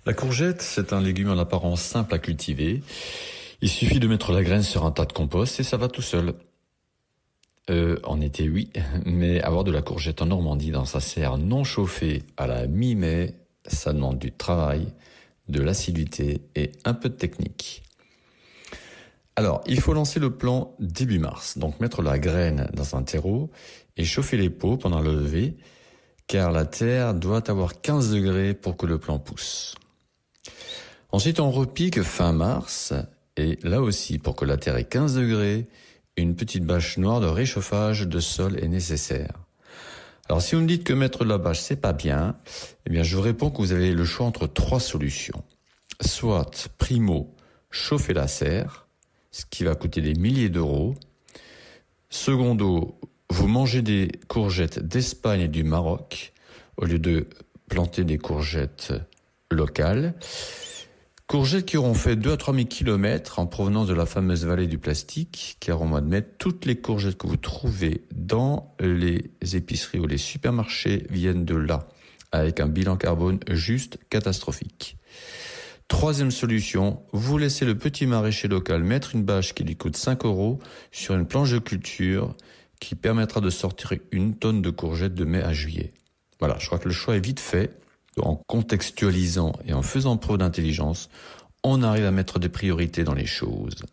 La courgette, c'est un légume en apparence simple à cultiver. Il suffit de mettre la graine sur un tas de compost et ça va tout seul. En été, oui, mais avoir de la courgette en Normandie dans sa serre non chauffée à la mi-mai, ça demande du travail, de l'assiduité et un peu de technique. Alors, il faut lancer le plant début mars, donc mettre la graine dans un terreau et chauffer les pots pendant le lever, car la terre doit avoir 15 degrés pour que le plant pousse. Ensuite, on repique fin mars, et là aussi, pour que la terre ait 15 degrés, une petite bâche noire de réchauffage de sol est nécessaire. Alors, si vous me dites que mettre de la bâche, c'est pas bien, eh bien, je vous réponds que vous avez le choix entre 3 solutions. Soit, primo, chauffer la serre, ce qui va coûter des milliers d'euros. Secondo, vous mangez des courgettes d'Espagne et du Maroc, au lieu de planter des courgettes locales. Courgettes qui auront fait 2 à 3 000 km en provenance de la fameuse vallée du plastique, car on va admettre toutes les courgettes que vous trouvez dans les épiceries ou les supermarchés viennent de là, avec un bilan carbone juste catastrophique. Troisième solution, vous laissez le petit maraîcher local mettre une bâche qui lui coûte 5 € sur une planche de culture qui permettra de sortir 1 tonne de courgettes de mai à juillet. Voilà, je crois que le choix est vite fait. En contextualisant et en faisant preuve d'intelligence, on arrive à mettre des priorités dans les choses.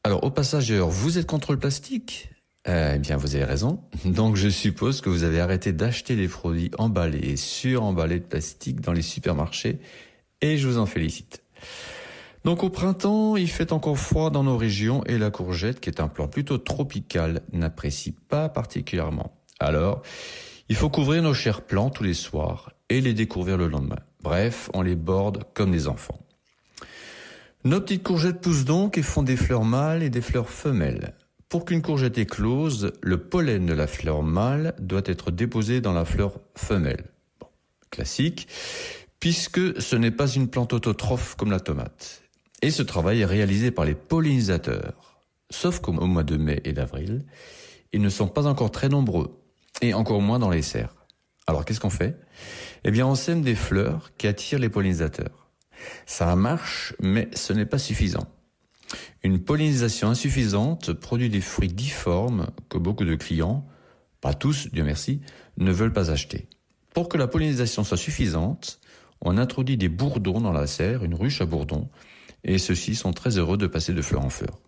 Alors, au passage d'ailleurs, vous êtes contre le plastique ? Eh bien, vous avez raison. Donc, je suppose que vous avez arrêté d'acheter des produits emballés et suremballés de plastique dans les supermarchés, et je vous en félicite. Donc, au printemps, il fait encore froid dans nos régions et la courgette, qui est un plant plutôt tropical, n'apprécie pas particulièrement. Alors, il faut couvrir nos chers plants tous les soirs et les découvrir le lendemain. Bref, on les borde comme des enfants. Nos petites courgettes poussent donc et font des fleurs mâles et des fleurs femelles. Pour qu'une courgette éclose, le pollen de la fleur mâle doit être déposé dans la fleur femelle. Bon, classique, puisque ce n'est pas une plante autotrophe comme la tomate. Et ce travail est réalisé par les pollinisateurs. Sauf qu'au mois de mai et d'avril, ils ne sont pas encore très nombreux, et encore moins dans les serres. Alors qu'est-ce qu'on fait ? Eh bien, on sème des fleurs qui attirent les pollinisateurs. Ça marche, mais ce n'est pas suffisant. Une pollinisation insuffisante produit des fruits difformes que beaucoup de clients, pas tous, Dieu merci, ne veulent pas acheter. Pour que la pollinisation soit suffisante, on introduit des bourdons dans la serre, une ruche à bourdons, et ceux-ci sont très heureux de passer de fleur en fleur.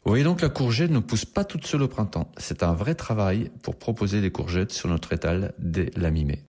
Vous voyez donc, la courgette ne pousse pas toute seule au printemps. C'est un vrai travail pour proposer des courgettes sur notre étal dès la mi-mai.